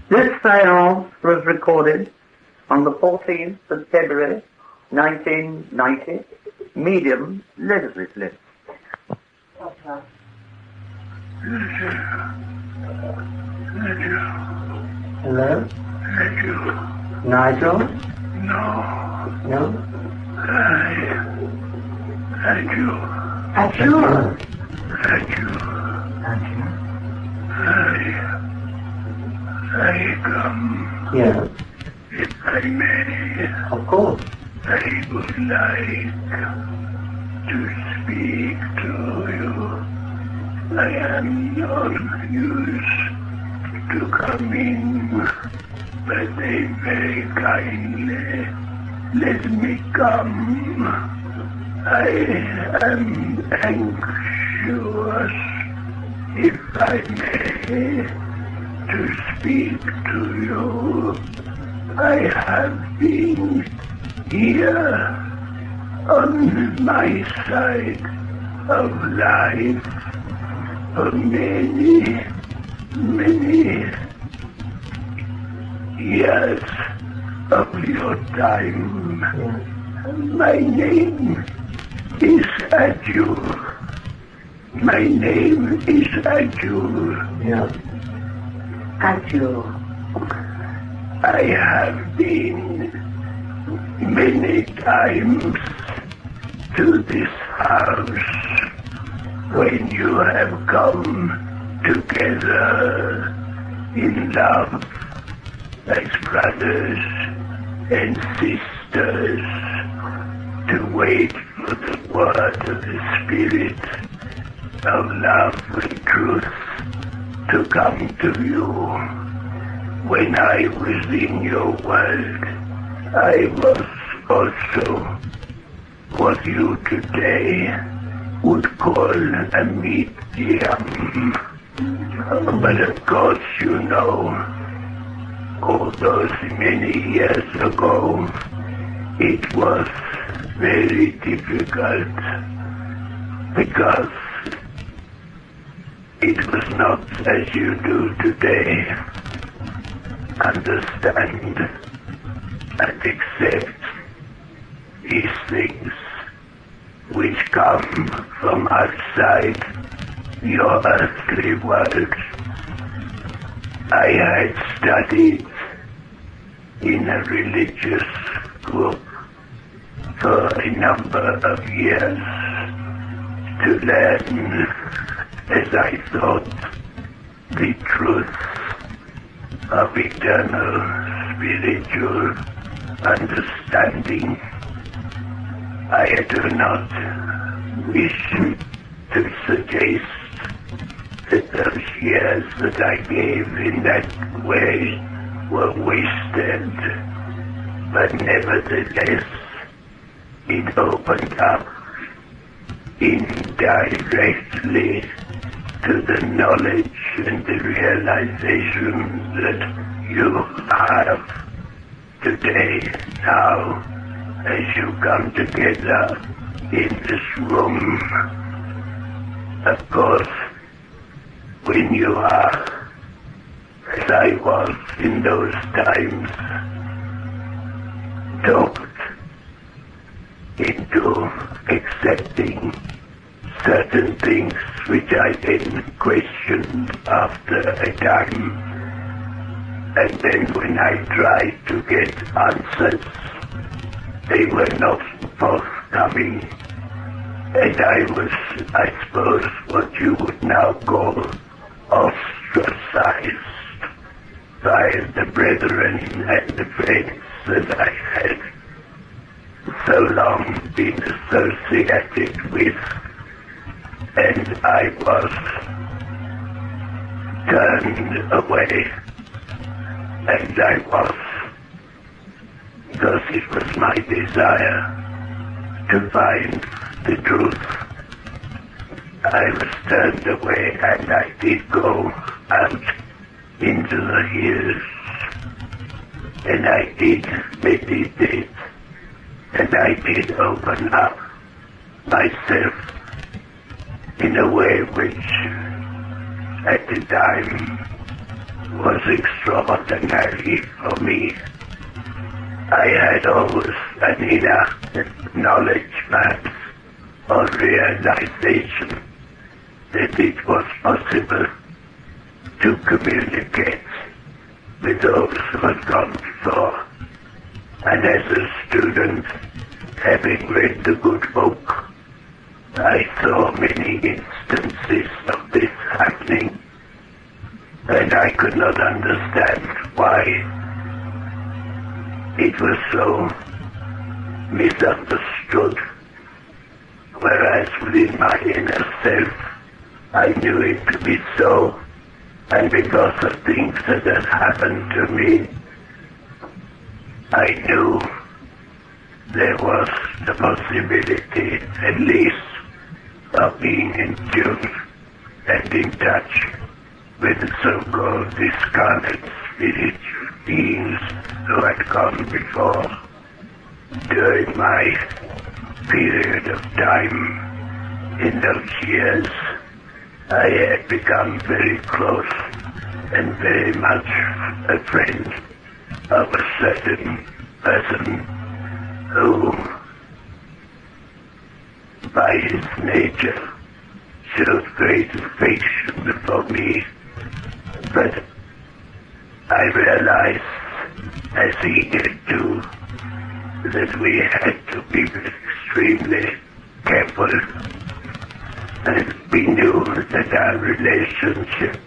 This seance was recorded on the 14th of February, 1990. Medium, Leslie Flint. Hello? Adjul. Nigel? No. No? Adjul. Adjul. Adjul. Adjul. I come. Yes. If I may, Of course. I would like to speak to you. I am not used to coming, but they very kindly let me come. I am anxious, if I may, to speak to you. I have been here on my side of life for many years of your time. My name is Adjul. My name is Adjul. Yeah. Adjul. I have been many times to this house when you have come together in love as brothers and sisters to wait for the word of the Spirit of love and truth to come to you. When I was in your world, I was also what you today would call a medium. But of course, you know, all those many years ago, it was very difficult because it was not as you do today. Understand and accept these things which come from outside your earthly world. I had studied in a religious group for a number of years to learn, as I thought, the truth of eternal spiritual understanding. I do not wish to suggest that those years that I gave in that way were wasted, but nevertheless it opened up indirectly to the knowledge and the realization that you have today, now, as you come together in this room. Of course, when you are, as I was in those times, talked into accepting certain things which I then questioned after a time, and then when I tried to get answers, they were not forthcoming, and I was, I suppose, what you would now call ostracized by the brethren and the friends that I had so long been associated with, and I was turned away, and I was, because it was my desire to find the truth, I was turned away, and I did go out into the hills, and I did meditate, and I did open up myself in a way which at the time was extraordinary for me. I had always an inner knowledge, perhaps, or realization that it was possible to communicate with those who had gone before. And as a student, having read the good book, I saw many instances of this happening, and I could not understand why it was so misunderstood, whereas within my inner self I knew it to be so, and because of things that had happened to me, I knew there was the possibility, at least, of being in tune and in touch with the so-called discarnate spirit beings who had gone before. During my period of time in those years, I had become very close and very much a friend of a certain person who, by his nature, showed great affection for me. But I realized, as he did too, that we had to be extremely careful, and we knew that our relationship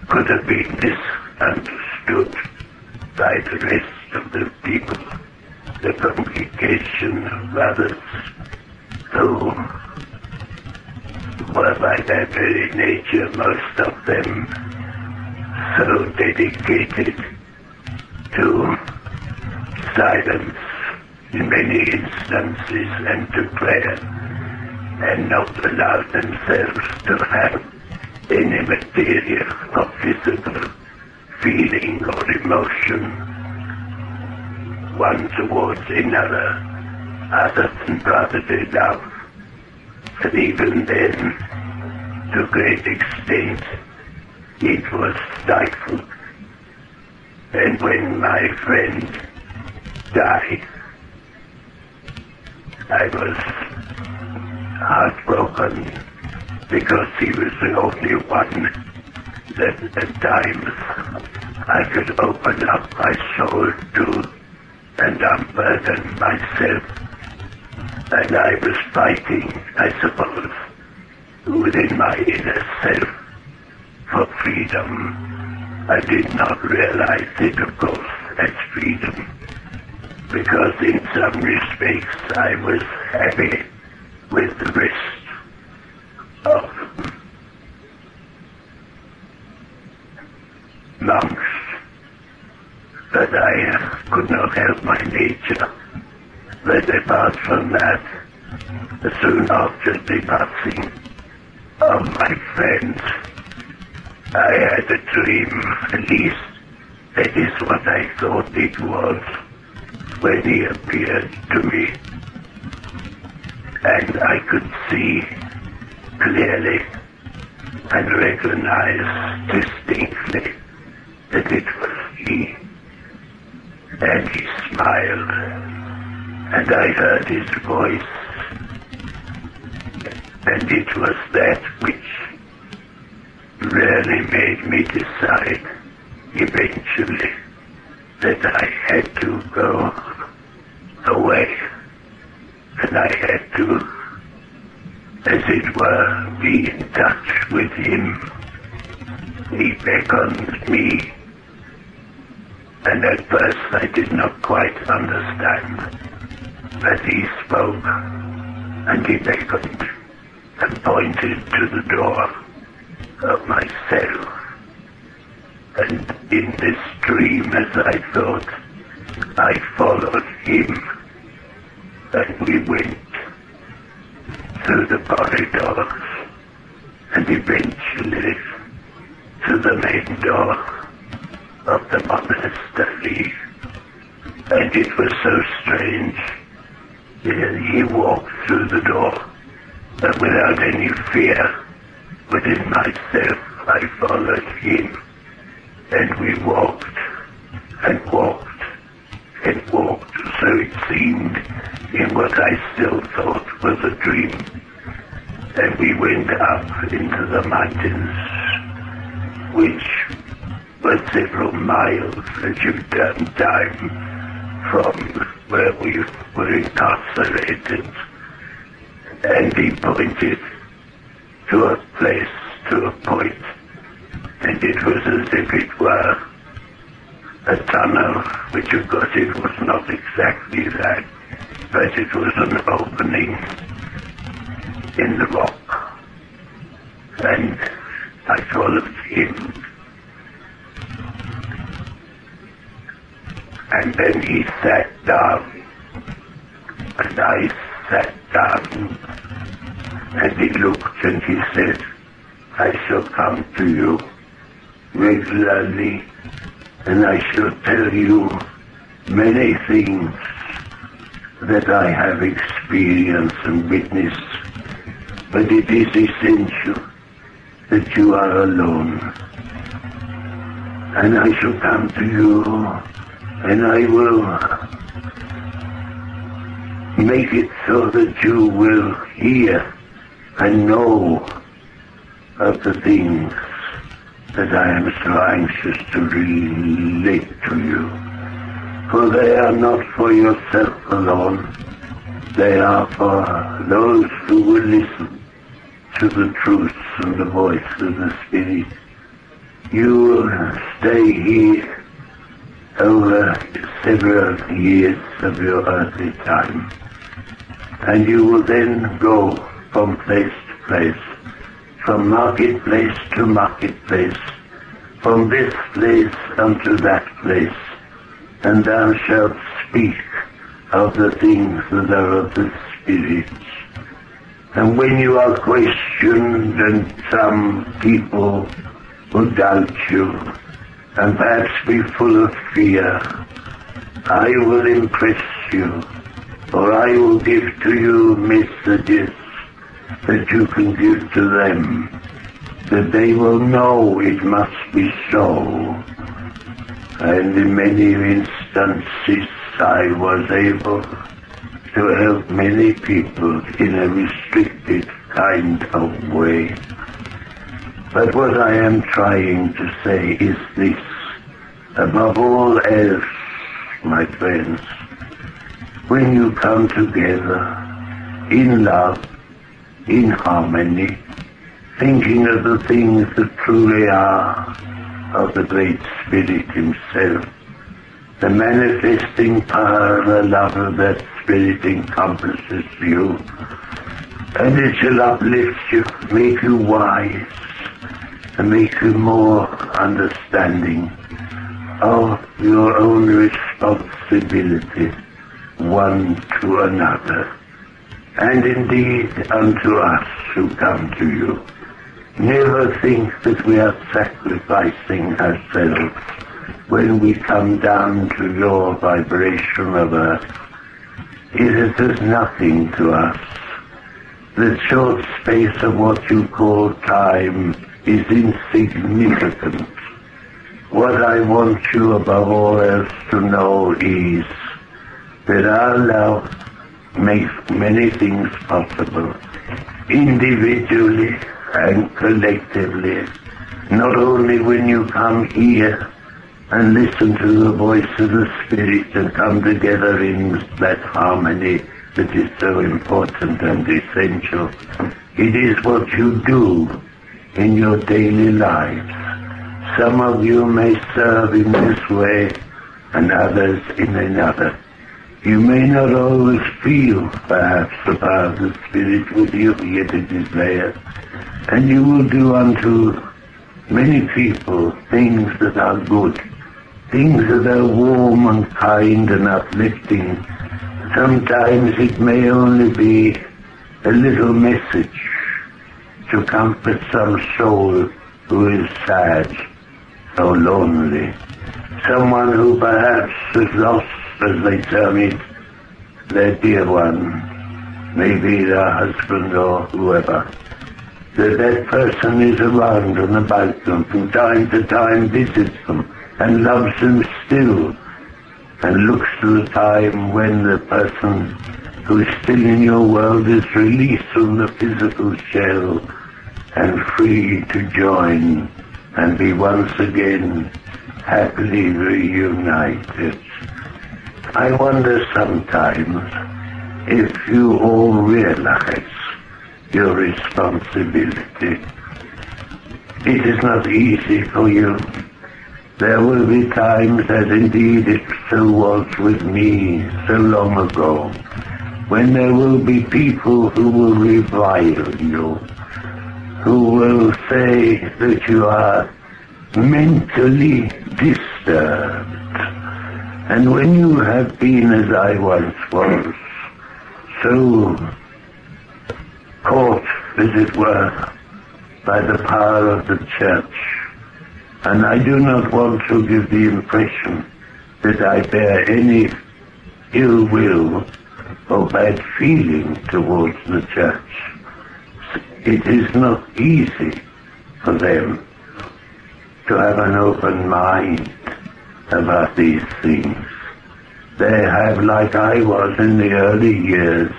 could have been misunderstood by the rest of the people, the congregation of others, who were by their very nature, most of them, so dedicated to silence in many instances and to prayer, and not allow themselves to have any material or physical feeling or emotion one towards another, other than brotherly love. And even then, to a great extent, it was stifled. And when my friend died, I was heartbroken, because he was the only one that at times I could open up my soul to and unburden myself. And I was fighting, I suppose, within my inner self for freedom. I did not realize it, of course, as freedom, because in some respects I was happy with the rest of monks, but I could not help my nature. But apart from that, soon after the passing of my friend, I had a dream, at least that is what I thought it was, when he appeared to me. And I could see clearly and recognize distinctly that it was he. And he smiled, and I heard his voice, and it was that which really made me decide eventually that I had to go away, and I had to, as it were, be in touch with him. He beckoned me, and at first I did not quite understand, but he spoke, and he beckoned and pointed to the door of my cell. And in this dream, as I thought, I followed him, and we went through the corridors, and eventually to the main door of the monastery. And it was so strange. He walked through the door, but without any fear within myself, I followed him. And we walked and walked and walked, so it seemed, in what I still thought was a dream. And we went up into the mountains, which were several miles as you turn time from where we were incarcerated. And he pointed to a place, to a point, and it was as if it were a tunnel, which of course it was not exactly that, but it was an opening in the rock. And I followed him. And then he sat down, and I sat down, and he looked and he said, I shall come to you regularly, and I shall tell you many things that I have experienced and witnessed, but it is essential that you are alone. And I shall come to you, and I will make it so that you will hear and know of the things that I am so anxious to relate to you. For they are not for yourself alone. They are for those who will listen to the truths and the voice of the Spirit. You will stay here over several years of your earthly time, and you will then go from place to place, from marketplace to marketplace, from this place unto that place, and thou shalt speak of the things that are of the Spirit. And when you are questioned, and some people will doubt you, and perhaps be full of fear, I will impress you, or I will give to you messages that you can give to them, that they will know it must be so. And in many instances I was able to help many people in a restricted kind of way. But what I am trying to say is this: above all else, my friends, when you come together in love, in harmony, thinking of the things that truly are of the Great Spirit Himself, the manifesting power of the love of that Spirit encompasses you, and it shall uplift you, make you wise, and make you more understanding of your own responsibility one to another, and indeed unto us who come to you. Never think that we are sacrificing ourselves when we come down to your vibration of earth. It is as nothing to us. The short space of what you call time is insignificant. What I want you above all else to know is that our love makes many things possible, individually and collectively, not only when you come here and listen to the voice of the Spirit and come together in that harmony that is so important and essential. It is what you do in your daily lives. Some of you may serve in this way and others in another. You may not always feel, perhaps, the power of the Spirit with you, yet it is there. And you will do unto many people things that are good, things that are warm and kind and uplifting. Sometimes it may only be a little message to comfort some soul who is sad or lonely. Someone who perhaps has lost, as they term it, their dear one, maybe their husband or whoever. that person is around and about them, from time to time visits them and loves them still, and looks to the time when the person who is still in your world is released from the physical shell and free to join and be once again happily reunited. I wonder sometimes if you all realize your responsibility. It is not easy for you. There will be times, as indeed it so was with me so long ago, when there will be people who will revile you, who will say that you are mentally disturbed. And when you have been, as I once was, so caught, as it were, by the power of the church, and I do not want to give the impression that I bear any ill will or bad feeling towards the church. It is not easy for them to have an open mind about these things. They have, like I was in the early years,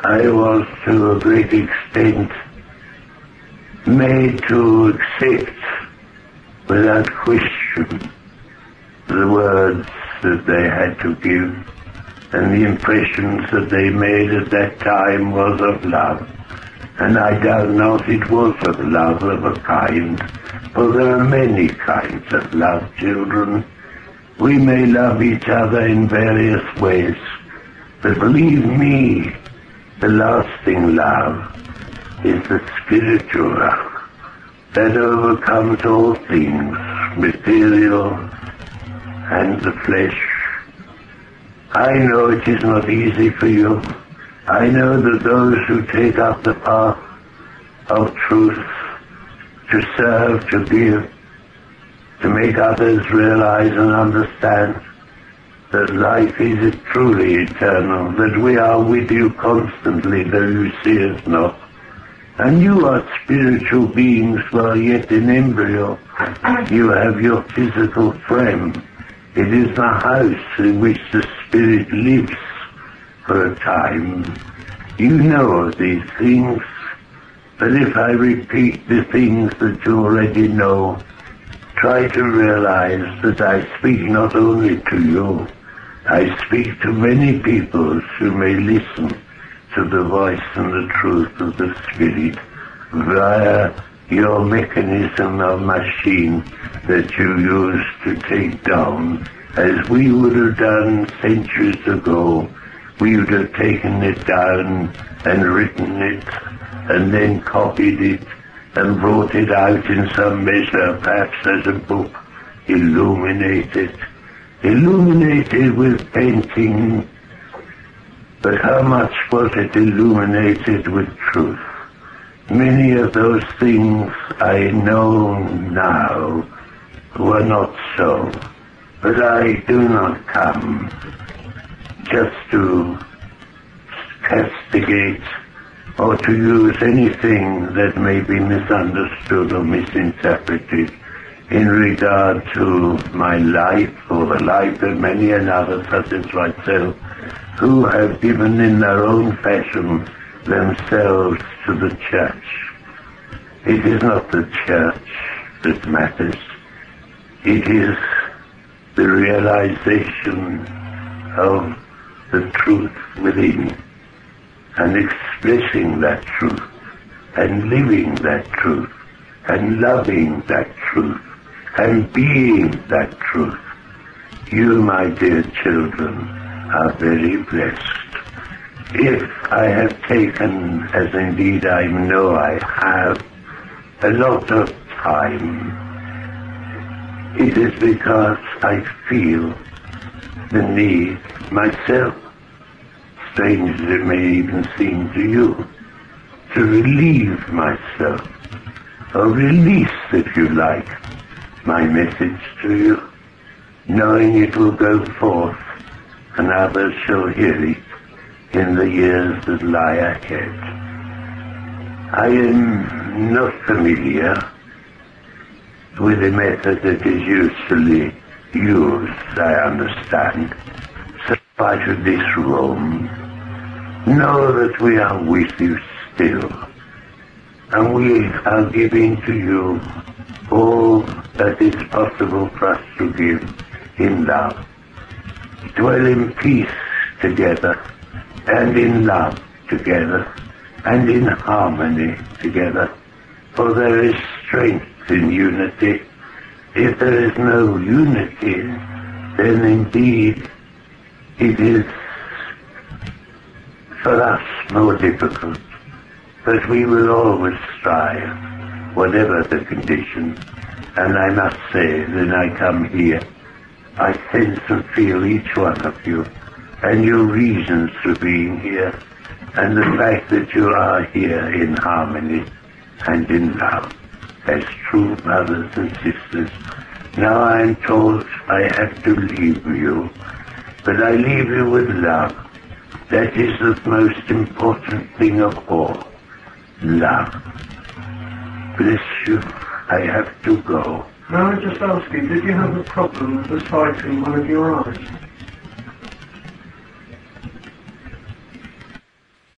I was to a great extent made to accept without question the words that they had to give, and the impressions that they made at that time was of love. And I doubt not it was of love of a kind, for there are many kinds of love, children. We may love each other in various ways, but believe me, the lasting love is the spiritual love that overcomes all things, material and the flesh. I know it is not easy for you. I know that those who take up the path of truth, to serve, to give, to make others realize and understand that life is truly eternal, that we are with you constantly, though you see us not. And you are spiritual beings while yet in embryo. You have your physical frame. It is the house in which the spirit lives for a time. You know of these things, but if I repeat the things that you already know, try to realize that I speak not only to you, I speak to many people who may listen to the voice and the truth of the Spirit via your mechanism of machine that you use to take down, as we would have done centuries ago. We would have taken it down and written it and then copied it and brought it out in some measure, perhaps as a book, illuminated with painting. But how much was it illuminated with truth? Many of those things I know now were not so, but I do not come just to castigate or to use anything that may be misunderstood or misinterpreted in regard to my life or the life of many another such as myself, who have given in their own fashion themselves to the church. It is not the church that matters. It is the realization of the truth within, and expressing that truth, and living that truth, and loving that truth, and being that truth. You, my dear children, are very blessed. If I have taken, as indeed I know I have, a lot of time, it is because I feel the need myself, strange as it may even seem to you, to relieve myself, or release, if you like, my message to you, knowing it will go forth and others shall hear it in the years that lie ahead. I am not familiar with the method that is usually used, I understand. So I should this room. Know that we are with you still, and we are giving to you all that is possible for us to give in love. Dwell in peace together, and in love together, and in harmony together, for there is strength in unity. If there is no unity, then indeed it is for us more difficult. But we will always strive, whatever the conditions. And I must say, when I come here, I sense and feel each one of you, and your reasons for being here, and the fact that you are here in harmony and in love, as true brothers and sisters. Now I am told I have to leave you, but I leave you with love. That is the most important thing of all. Love. Bless you. I have to go. May I just ask you, did you have a problem with the sight in one of your eyes?